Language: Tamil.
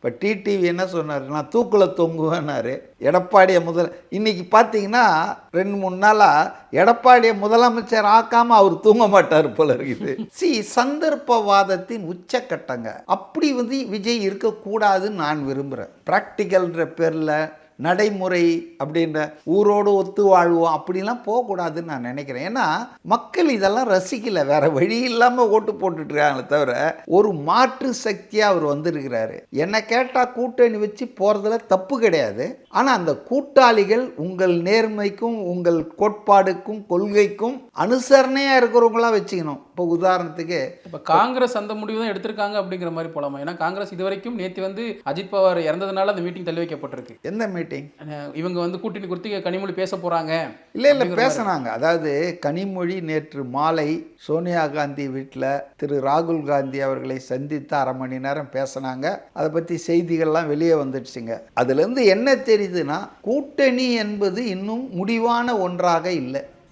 இப்போ டிடிவி என்ன சொன்னார், நான் தூக்கில் தொங்குவேன்னாரு. எடப்பாடியை இன்னைக்கு பார்த்தீங்கன்னா 2-3 நாளாக எடப்பாடியை முதலமைச்சர் ஆக்காமல் அவர் தூங்க மாட்டார் போல இருக்குது. சந்தர்ப்பவாதத்தின் உச்சக்கட்டங்க. அப்படி விஜய் இருக்கக்கூடாதுன்னு நான் விரும்புகிறேன். ப்ராக்டிக்கல்ன்ற பேரில் நடைமுறை அப்படின்ற ஊரோடு ஒத்து வாழ்வோம் அப்படிலாம் போகக்கூடாதுன்னு நான் நினைக்கிறேன். ஏன்னா மக்கள் இதெல்லாம் ரசிக்கல, வேற வழி இல்லாமல் ஓட்டு போட்டுட்டு இருக்காங்களே தவிர ஒரு மாற்று சக்தியாக அவர் வந்திருக்கிறாரு. என்ன கேட்டால் கூட்டணி வச்சு போகிறதுல தப்பு கிடையாது. ஆனால் அந்த கூட்டாளிகள் உங்கள் நேர்மைக்கும் உங்கள் கோட்பாடுக்கும் கொள்கைக்கும் அனுசரணையாக இருக்கிறவங்களாம் வச்சுக்கணும். இப்போ உதாரணத்துக்கு இப்போ காங்கிரஸ் அந்த முடிவு தான் எடுத்திருக்காங்க அப்படிங்கிற மாதிரி போலாமா? ஏன்னா காங்கிரஸ் இது வரைக்கும் நேற்று அஜித் பவார் இறந்ததுனால அந்த மீட்டிங் தள்ளி வைக்கப்பட்டிருக்கு. எந்த மீட்டிங்? இவங்க கூட்டணி குறித்து கனிமொழி பேச போறாங்க. இல்லை பேசினாங்க. அதாவது கனிமொழி நேற்று மாலை சோனியா காந்தி வீட்டில் திரு ராகுல் காந்தி அவர்களை சந்தித்து 1/2 மணி நேரம் பேசினாங்க. அதை பற்றி செய்திகள்லாம் வெளியே வந்துடுச்சுங்க. அதுலேருந்து என்ன தெரியுதுன்னா கூட்டணி என்பது இன்னும் முடிவான ஒன்றாக இல்லை.